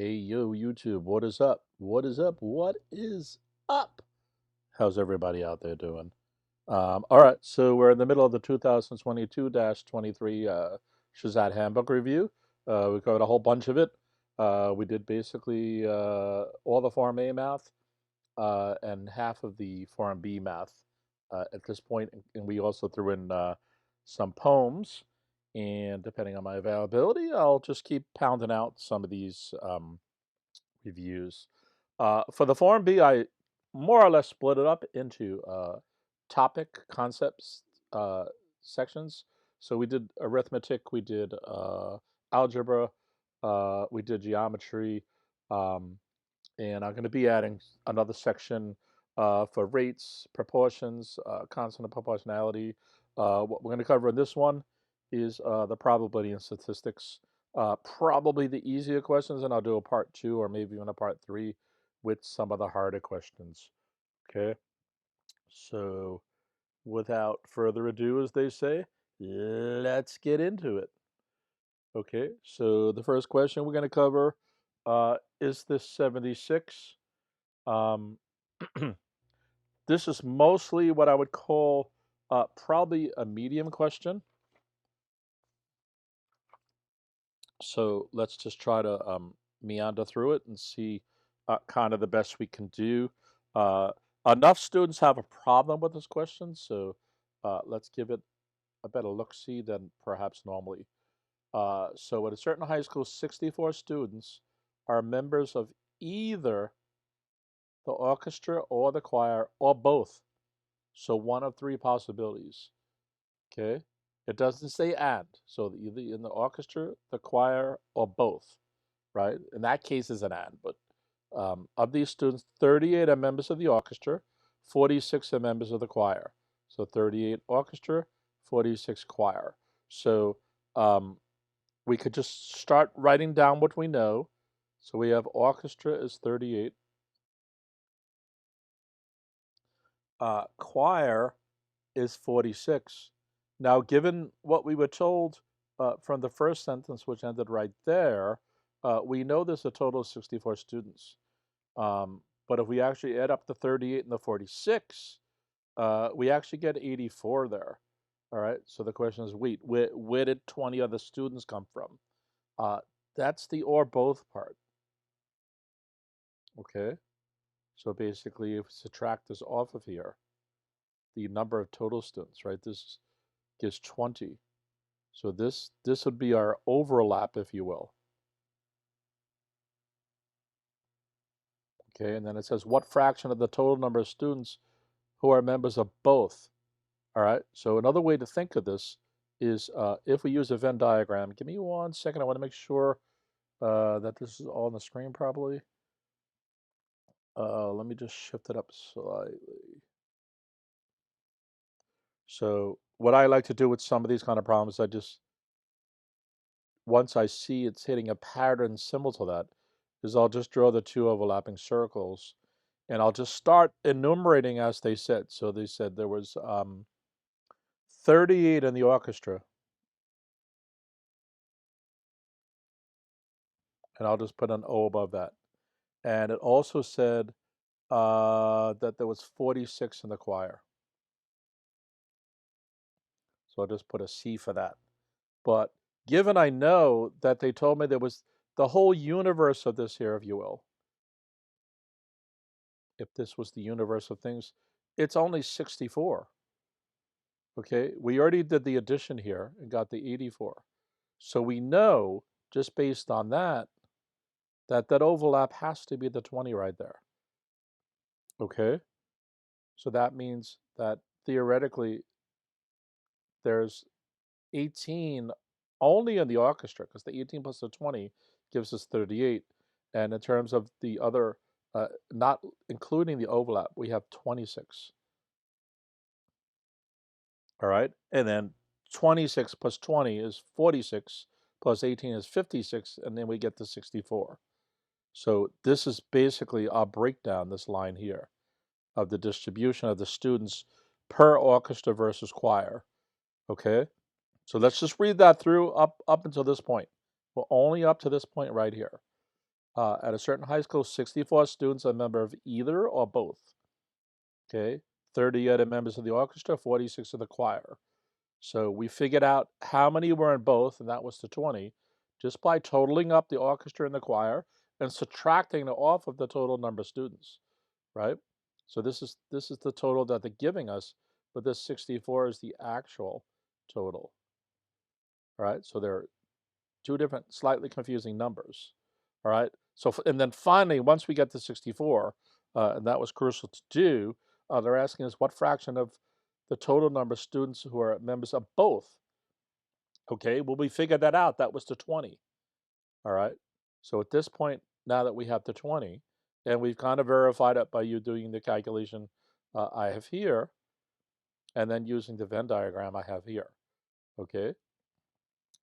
Hey, yo, YouTube, what is up? What is up? What is up? How's everybody out there doing? All right, so we're in the middle of the 2022-23 SHSAT Handbook Review. We covered a whole bunch of it. We did basically all the Form A math and half of the Form B math at this point, and we also threw in some poems. And depending on my availability, I'll just keep pounding out some of these reviews. For the Form B, I more or less split it up into topic concepts sections. So we did arithmetic, we did algebra, we did geometry, and I'm going to be adding another section for rates, proportions, constant proportionality. What we're going to cover in this one is the probability and statistics. Probably the easier questions, and I'll do a part 2 or maybe even a part 3 with some of the harder questions. Okay, so without further ado, as they say, let's get into it. Okay, so the first question we're going to cover is this 76. Um, this is mostly what I would call probably a medium question. So let's just try to meander through it and see kind of the best we can do. Enough students have a problem with this question, so let's give it a better look-see than perhaps normally. So at a certain high school, 64 students are members of either the orchestra or the choir or both. So one of 3 possibilities. Okay, it doesn't say and, so either in the orchestra, the choir, or both, right? In that case, is an and. But of these students, 38 are members of the orchestra, 46 are members of the choir. So 38 orchestra, 46 choir. So we could just start writing down what we know. So we have orchestra is 38. Choir is 46. Now, given what we were told from the first sentence, which ended right there, we know there's a total of 64 students. But if we actually add up the 38 and the 46, we actually get 84 there. All right, so the question is, wait, where did 20 other students come from? That's the or both part. Okay, so basically, if we subtract this off of here, the number of total students, right, this gives 20. So this would be our overlap, if you will. Okay, and then it says what fraction of the total number of students who are members of both. All right, so another way to think of this is if we use a Venn diagram. Give me 1 second. I want to make sure that this is all on the screen properly. Let me just shift it up slightly. So what I like to do with some of these kind of problems, once I see it's hitting a pattern similar to that, is I'll just draw the 2 overlapping circles, and I'll just start enumerating as they said. So they said there was 38 in the orchestra, and I'll just put an O above that. And it also said that there was 46 in the choir. So I'll just put a C for that. But given I know that they told me there was the whole universe of this here, if you will, if this was the universe of things, it's only 64. Okay, we already did the addition here and got the 84. So we know, just based on that, that overlap has to be the 20 right there. Okay, so that means that theoretically there's 18 only in the orchestra, because the 18 plus the 20 gives us 38. And in terms of the other, not including the overlap, we have 26. All right, and then 26 plus 20 is 46, plus 18 is 56, and then we get to 64. So this is basically our breakdown, this line here, of the distribution of the students per orchestra versus choir. Okay, so let's just read that through up until this point. Well, only up to this point right here. At a certain high school, 64 students are a member of either or both. Okay, 30 other members of the orchestra, 46 of the choir. So we figured out how many were in both, and that was to 20, just by totaling up the orchestra and the choir and subtracting it off of the total number of students, right? So this is the total that they're giving us, but this 64 is the actual total, right? So they're two different, slightly confusing numbers, all right? So, and then finally, once we get to 64, and that was crucial to do, they're asking us what fraction of the total number of students who are members of both. Okay, well, we figured that out. That was to 20, all right? So at this point, now that we have the 20, and we've kind of verified it by you doing the calculation I have here, and then using the Venn diagram I have here, okay?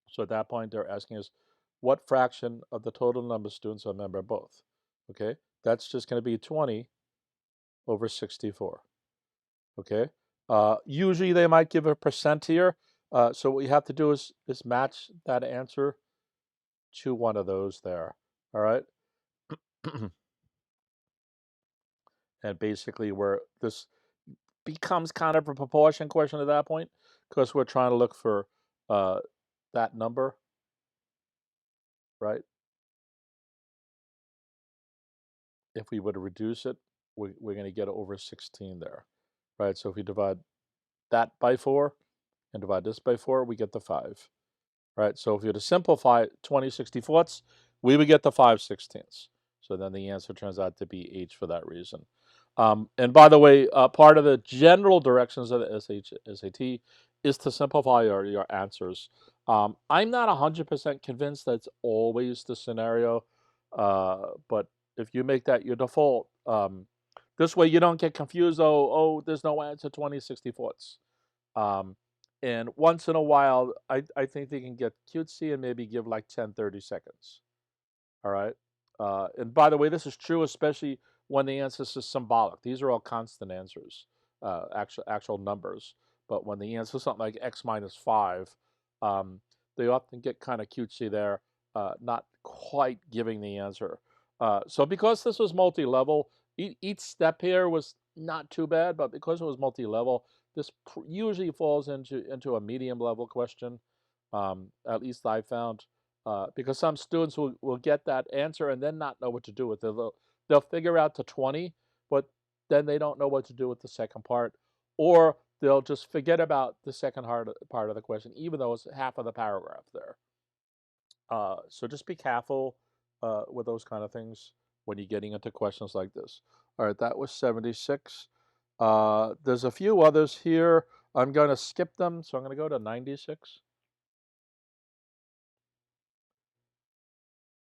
So at that point, they're asking us, what fraction of the total number of students are a member of both? Okay, that's just going to be 20 over 64. Okay, usually they might give a percent here. So what you have to do is match that answer to one of those there. All right, and basically where this becomes kind of a proportion question at that point, because we're trying to look for that number, right? If we were to reduce it, we're going to get over 16 there, right? So if we divide that by 4 and divide this by 4, we get the 5, right? So if you were to simplify 20/64, we would get the 5/16. So then the answer turns out to be H for that reason. And by the way, part of the general directions of the SHSAT is to simplify your answers. I'm not 100% convinced that's always the scenario, but if you make that your default, this way you don't get confused. Oh, there's no answer 20/64. And once in a while, I think they can get cutesy and maybe give like 10, 30 seconds. All right. And by the way, this is true, especially when the answer is symbolic. These are all constant answers, actual numbers. But when the answer is something like x minus 5, um, they often get kind of cutesy there, not quite giving the answer. So because this was multi-level, each step here was not too bad, but because it was multi-level, this usually falls into a medium level question. At least I found. Because some students will get that answer and then not know what to do with it. They'll figure out to 20, but then they don't know what to do with the second part, or they'll just forget about the second part of the question, even though it's half of the paragraph there. So just be careful with those kind of things when you're getting into questions like this. All right, that was 76. There's a few others here. I'm going to skip them, so I'm going to go to 96.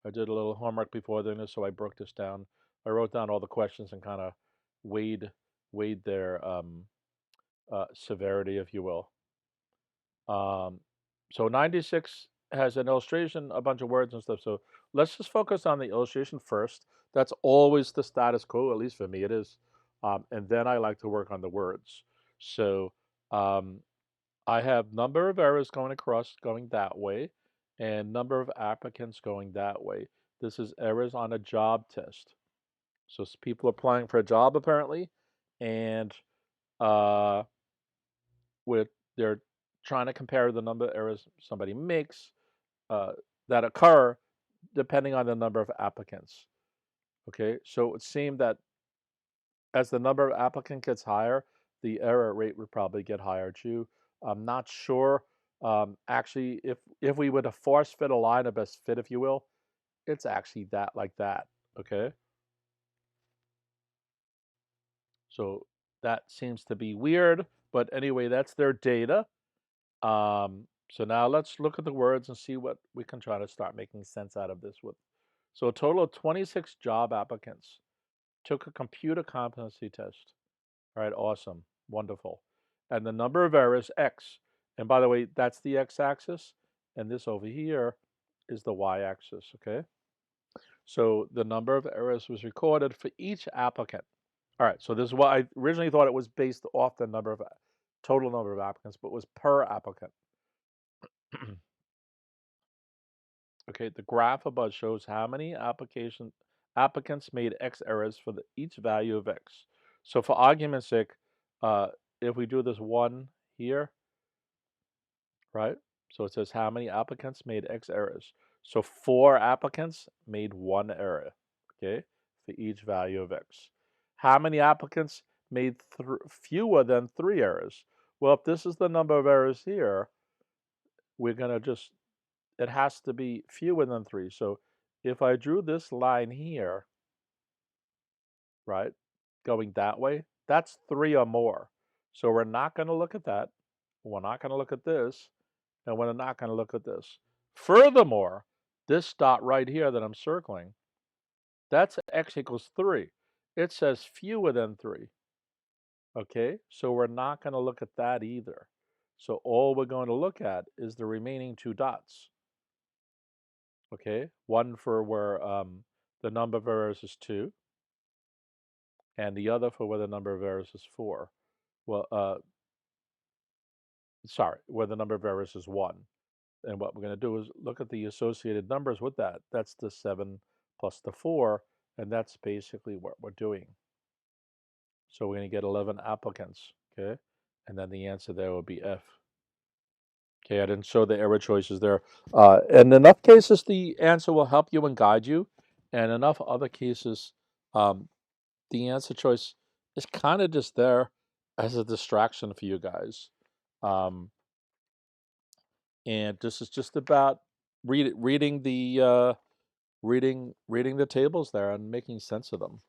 I did a little homework before doing this, so I broke this down. I wrote down all the questions and kind of weighed their severity, if you will. So 96 has an illustration, a bunch of words and stuff. So let's just focus on the illustration first. That's always the status quo, at least for me it is. And then I like to work on the words. So um, I have number of errors going across, going that way, and number of applicants going that way. This is errors on a job test. So people applying for a job apparently, and uh, with they're trying to compare the number of errors somebody makes uh, that occur depending on the number of applicants. Okay, so it seemed that as the number of applicants gets higher, the error rate would probably get higher too. I'm not sure. Actually, if we were to force fit a line of best fit, if you will, it's actually that like that. Okay, so that seems to be weird, but anyway, that's their data. So now let's look at the words and see what we can try to start making sense out of this with. So a total of 26 job applicants took a computer competency test. All right, awesome, wonderful. And the number of errors, X. And by the way, that's the X-axis, and this over here is the Y-axis, okay? So the number of errors was recorded for each applicant. All right, so this is what I originally thought it was based off the total number of applicants, but it was per applicant. Okay, the graph above shows how many applicants made X errors for each value of X. So for argument's sake, if we do this 1 here, right? So it says how many applicants made X errors. So 4 applicants made 1 error, okay, for each value of X. How many applicants made fewer than 3 errors? Well, if this is the number of errors here, we're going to just, it has to be fewer than 3. So if I drew this line here, right, going that way, that's 3 or more. So we're not going to look at that. We're not going to look at this. And we're not going to look at this. Furthermore, this dot right here that I'm circling, that's X equals 3. It says fewer than 3. Okay, so we're not going to look at that either. So all we're going to look at is the remaining 2 dots. Okay, one for where the number of errors is 2, and the other for where the number of errors is 4. Well, sorry, where the number of errors is 1. And what we're going to do is look at the associated numbers with that. That's the 7 plus the 4, and that's basically what we're doing. So we're going to get 11 applicants, okay? And then the answer there will be F. Okay, I didn't show the error choices there. In enough cases, the answer will help you and guide you. And enough other cases, the answer choice is kind of just there as a distraction for you guys. And this is just about reading the reading the tables there and making sense of them.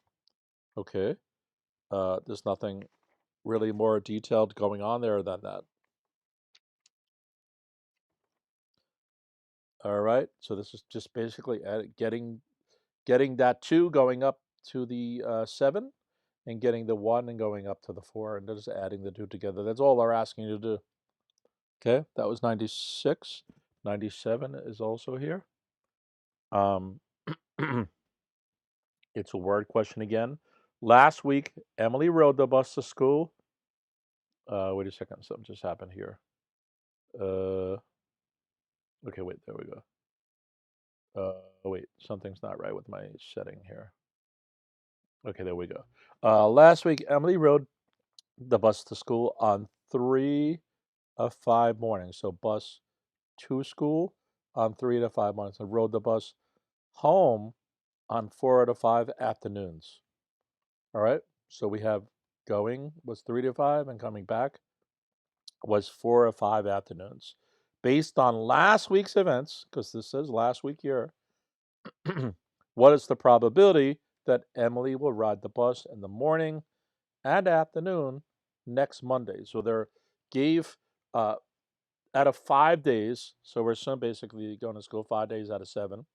Okay, there's nothing really more detailed going on there than that. All right, so this is just basically getting that 2 going up to the 7, and getting the 1 and going up to the 4, and just adding the 2 together. That's all they're asking you to do. Okay, that was 96. 97 is also here. It's a word question again. Last week, Emily rode the bus to school. Wait a second, something just happened here. Okay, wait, there we go. Wait, something's not right with my setting here. Okay, there we go. Last week, Emily rode the bus to school on 3 of 5 mornings. So bus to school on 3 to 5 mornings, and rode the bus home on 4 out of 5 afternoons. All right, so we have going was 3 to 5, and coming back was 4 or 5 afternoons. Based on last week's events, because this says last week here, what is the probability that Emily will ride the bus in the morning and afternoon next Monday? So they gave out of 5 days, so we're assuming basically going to school 5 days out of 7.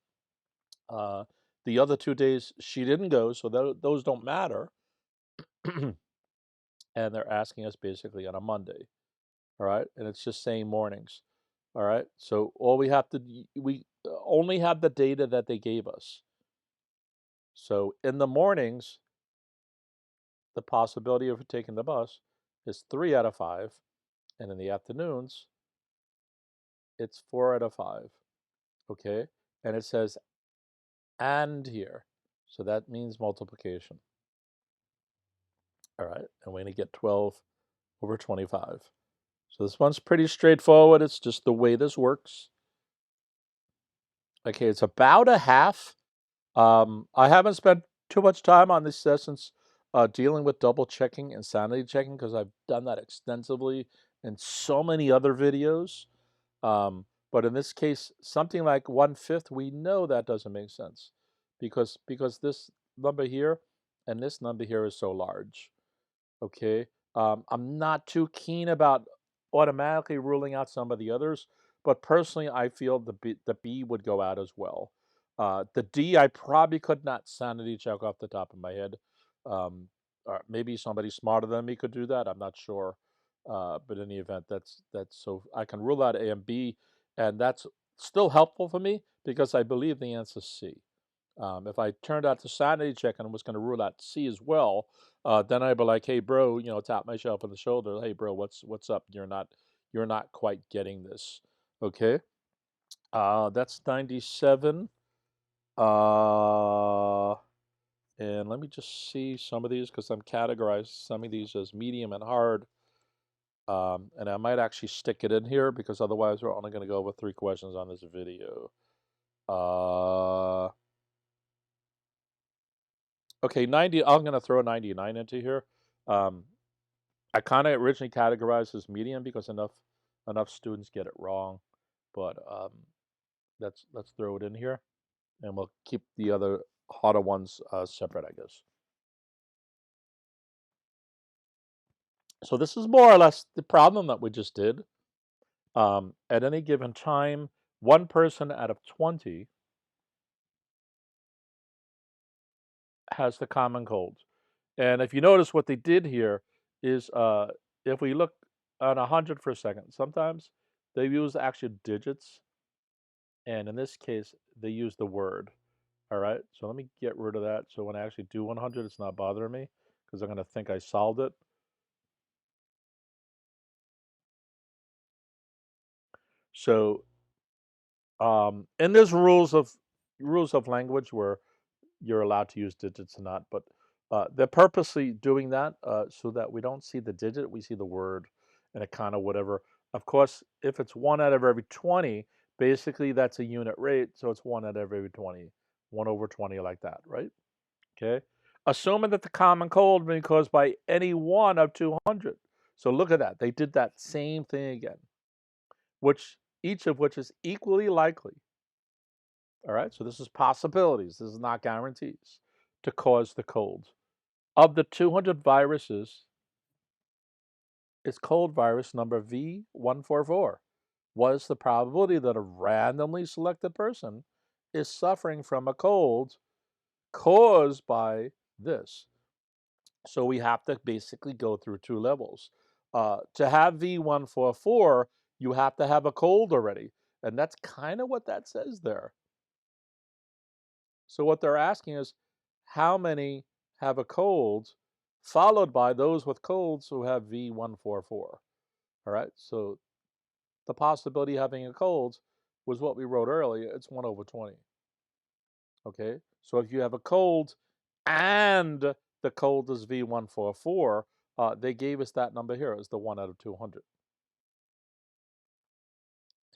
The other 2 days she didn't go, so those don't matter. And they're asking us basically on a Monday. All right, and it's just saying mornings. All right, so all we only have the data that they gave us. So in the mornings, the possibility of taking the bus is 3 out of 5, and in the afternoons, it's 4 out of 5. Okay, and it says and here, so that means multiplication. All right, and we're going to get 12 over 25. So this one's pretty straightforward. It's just the way this works. Okay, it's about a half. I haven't spent too much time on this since dealing with double checking and sanity checking, because I've done that extensively in so many other videos. But in this case, something like 1/5, we know that doesn't make sense because this number here and this number here is so large. Okay, I'm not too keen about automatically ruling out some of the others, but personally, I feel the B would go out as well. The D, I probably could not sanity check off the top of my head. Or maybe somebody smarter than me could do that. I'm not sure. But in any event, that's so I can rule out A and B, and that's still helpful for me because I believe the answer is C. If I turned out to sanity check and was going to rule out C as well, then I'd be like, "Hey, bro, tap myself on the shoulder. Hey, bro, what's up? You're not quite getting this, okay?" That's 97. And let me just see some of these because I'm categorized some of these as medium and hard. And I might actually stick it in here because otherwise we're only going to go over 3 questions on this video. Okay, 90. I'm going to throw 99 into here. I kind of originally categorized as medium because enough students get it wrong, but let's throw it in here, and we'll keep the other harder ones separate, I guess. So this is more or less the problem that we just did. At any given time, one person out of 20 has the common cold. And if you notice what they did here is if we look on 100 for a second, sometimes they use actual digits. And in this case, they use the word. All right, so let me get rid of that. So when I actually do 100, it's not bothering me because I'm going to think I solved it. So, and there's rules of language where you're allowed to use digits or not, but they're purposely doing that so that we don't see the digit, we see the word, and it kind of whatever. Of course, if it's 1 out of every 20, basically that's a unit rate, so it's 1 out of every 20, 1 over 20 like that, right? Okay. Assuming that the common cold may be caused by any one of 200. So look at that. They did that same thing again, each of which is equally likely. All right. So this is possibilities. This is not guarantees to cause the cold. Of the 200 viruses, is cold virus number V144. What is the probability that a randomly selected person is suffering from a cold caused by this? So we have to basically go through 2 levels. To have V144, you have to have a cold already. And that's kind of what that says there. So what they're asking is how many have a cold, followed by those with colds who have V144. All right, so the possibility of having a cold was what we wrote earlier. It's 1 over 20. Okay, so if you have a cold and the cold is V144, they gave us that number here as the 1 out of 200.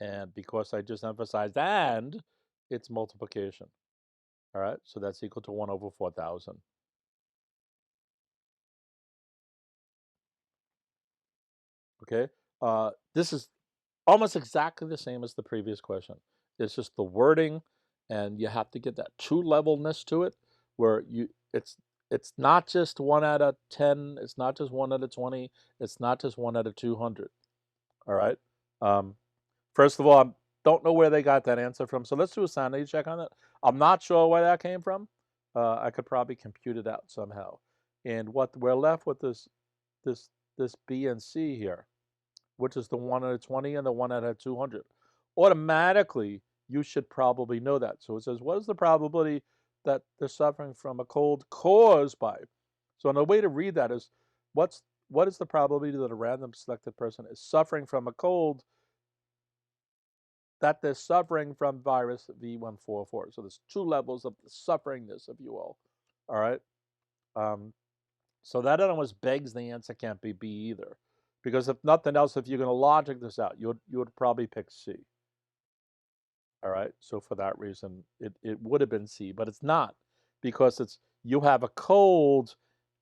And because I just emphasized and, it's multiplication. All right, so that's equal to 1 over 4,000. Okay, this is almost exactly the same as the previous question. It's just the wording, and you have to get that 2-levelness to it, where it's not just 1 out of 10, it's not just 1 out of 20, it's not just 1 out of 200. All right. First of all, I don't know where they got that answer from, so let's do a sanity check on it. I'm not sure where that came from. I could probably compute it out somehow. And what we're left with is this B and C here, which is the 1 out of 20 and the 1 out of 200. Automatically, you should probably know that. So it says, what is the probability that they're suffering from a cold caused by? So the way to read that is, what is the probability that a random selected person is suffering from a cold that they're suffering from virus V144? So there's 2 levels of the sufferingness, if you will. All right. So that almost begs the answer can't be B either. Because if nothing else, if you're going to logic this out, you would probably pick C. All right. So for that reason, it would have been C, but it's not, because it's you have a cold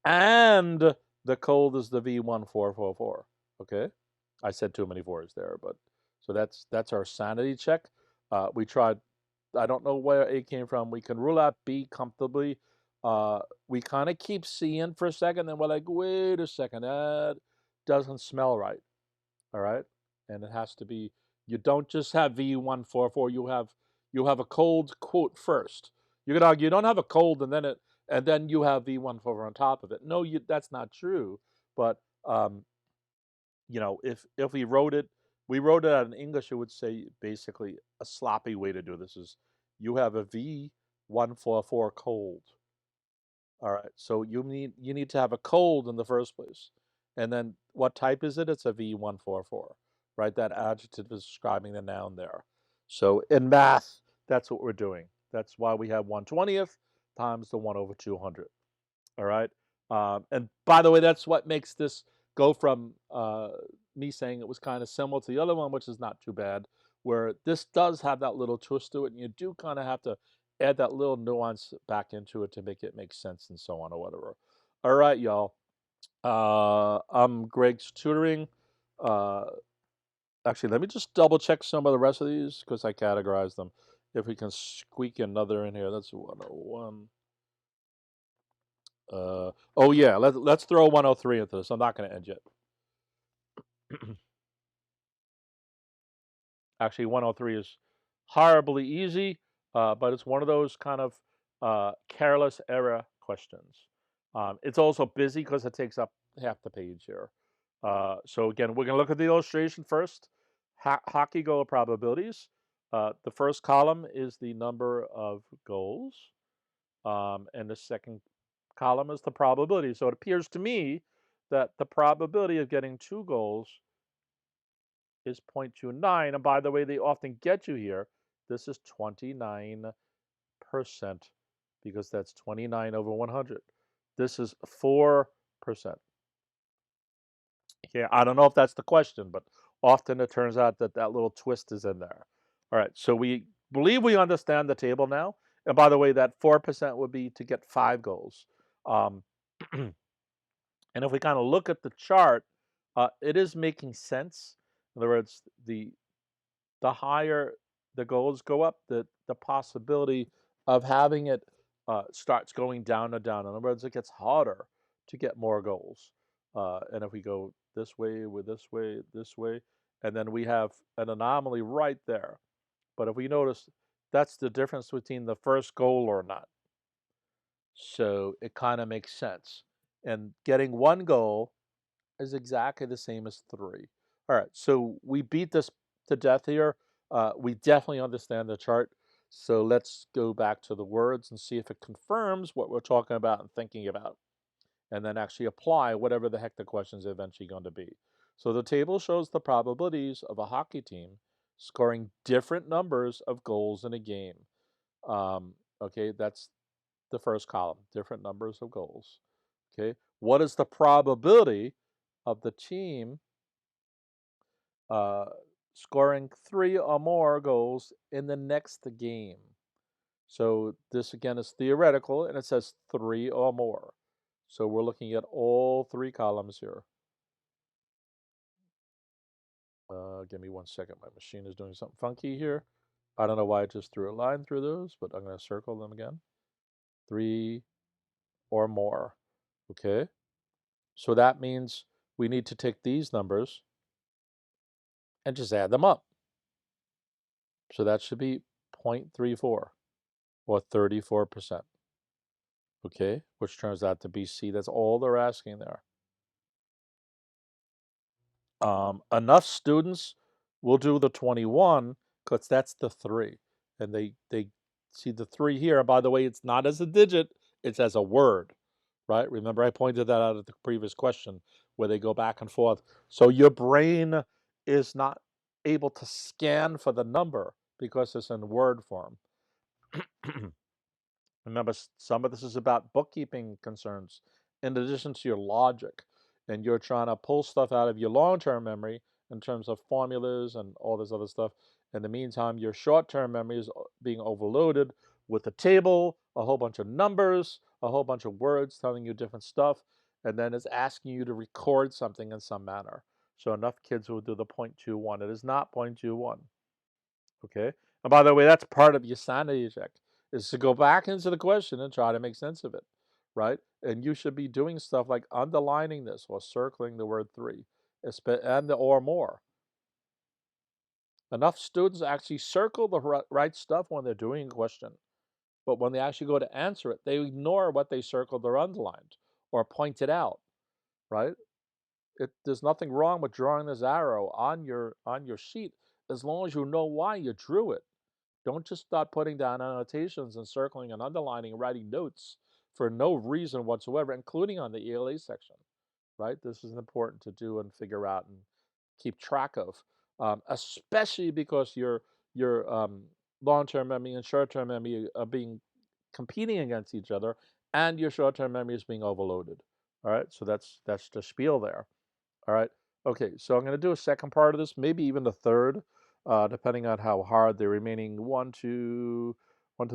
and the cold is the V1444. Okay. I said too many fours there, but so that's our sanity check. We tried, I don't know where A came from. We can rule out B comfortably. We kind of keep C in for a second, then we're like, wait a second, that doesn't smell right. All right. And it has to be, you don't just have V144, you have a cold quote first. You could argue you don't have a cold and then you have V144 on top of it. No, that's not true. But if we wrote it out in English, it would say basically a sloppy way to do this is you have a V144 cold. All right, so you need to have a cold in the first place. And then what type is it? It's a V144, right? That adjective is describing the noun there. So in math, that's what we're doing. That's why we have 1/20th times the 1/200. All right. And by the way, that's what makes this go from me saying it was kind of similar to the other one, which is not too bad, where this does have that little twist to it, and you do kind of have to add that little nuance back into it to make it make sense and so on or whatever. All right, y'all. I'm Greg's Tutoring. Uh, Actually, let me just double check some of the rest of these because I categorized them. If we can squeak another in here, that's 101. Oh yeah, let's throw 103 into this. I'm not going to end yet. Actually, 103 is horribly easy, but it's one of those kind of careless error questions. It's also busy because it takes up half the page here. So again, we're going to look at the illustration first. Hockey goal probabilities. The first column is the number of goals, and the second column is the probability. So it appears to me that the probability of getting 2 goals is 0.29. And by the way, they often get you here. This is 29% because that's 29 over 100. This is 4%. Yeah, I don't know if that's the question, but often it turns out that that little twist is in there. All right, so we believe we understand the table now. And by the way, that 4% would be to get 5 goals. Um, and if we kind of look at the chart, it is making sense. In other words, the higher the goals go up, the possibility of having it starts going down and down. In other words, it gets harder to get more goals. And if we go this way, with this way, and then we have an anomaly right there. But if we notice, that's the difference between the first goal or not. So it kind of makes sense. And getting 1 goal is exactly the same as 3. All right, so we beat this to death here. We definitely understand the chart. So let's go back to the words and see if it confirms what we're talking about and thinking about, and then actually apply whatever the heck the questions are eventually going to be. So the table shows the probabilities of a hockey team scoring different numbers of goals in a game. Okay, that's the first column, different numbers of goals. Okay, what is the probability of the team scoring 3 or more goals in the next game? So this again is theoretical, and it says 3 or more. So we're looking at all 3 columns here. Give me 1 second. My machine is doing something funky here. I don't know why I just threw a line through those, but I'm going to circle them again. 3 or more. Okay. So that means we need to take these numbers and just add them up. So that should be 0.34 or 34%. Okay, which turns out to be C. That's all they're asking there. Enough students will do the 21 because that's the 3. And they see the 3 here. And by the way, it's not as a digit, it's as a word, right? Remember, I pointed that out at the previous question where they go back and forth. So your brain is not able to scan for the number because it's in word form. Remember, some of this is about bookkeeping concerns in addition to your logic. And you're trying to pull stuff out of your long-term memory in terms of formulas and all this other stuff. In the meantime, your short-term memory is being overloaded with a table, a whole bunch of numbers, a whole bunch of words telling you different stuff, and then it's asking you to record something in some manner. So enough kids will do the 0.21. It is not 0.21. Okay. And by the way, that's part of your sanity check, is to go back into the question and try to make sense of it, right? And you should be doing stuff like underlining this or circling the word 3 and the or more. Enough students actually circle the right stuff when they're doing a question, but when they actually go to answer it, they ignore what they circled or underlined or pointed out, right? There's nothing wrong with drawing this arrow on your sheet as long as you know why you drew it. Don't just start putting down annotations and circling and underlining and writing notes for no reason whatsoever, including on the ELA section, right? This is important to do and figure out and keep track of, especially because you're your long-term memory and short-term memory are competing against each other, and your short-term memory is being overloaded. All right, so that's the spiel there. All right, okay, so I'm going to do a second part of this, maybe even the third, depending on how hard the remaining 1, 2,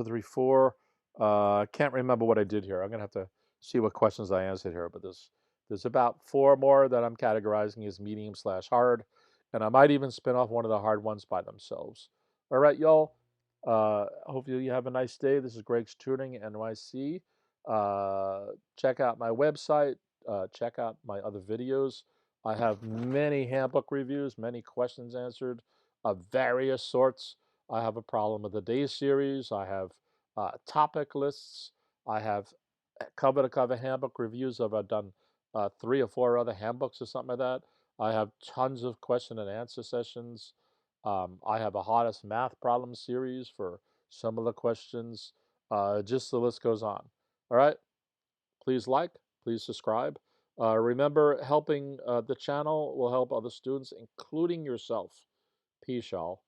3, 4. I can't remember what I did here. I'm going to have to see what questions I answered here, but there's about 4 more that I'm categorizing as medium/hard, and I might even spin off one of the hard ones by themselves. All right, y'all. Hopefully you have a nice day. This is Greg's Tutoring NYC. Check out my website. Check out my other videos. I have many handbook reviews, many questions answered of various sorts. I have a problem with the day series. I have topic lists. I have cover-to-cover handbook reviews of I've done 3 or 4 other handbooks or something like that. I have tons of question and answer sessions. I have a hardest math problem series for some of the questions. Just the list goes on. All right. Please like, please subscribe. Remember, helping the channel will help other students, including yourself. Peace, y'all.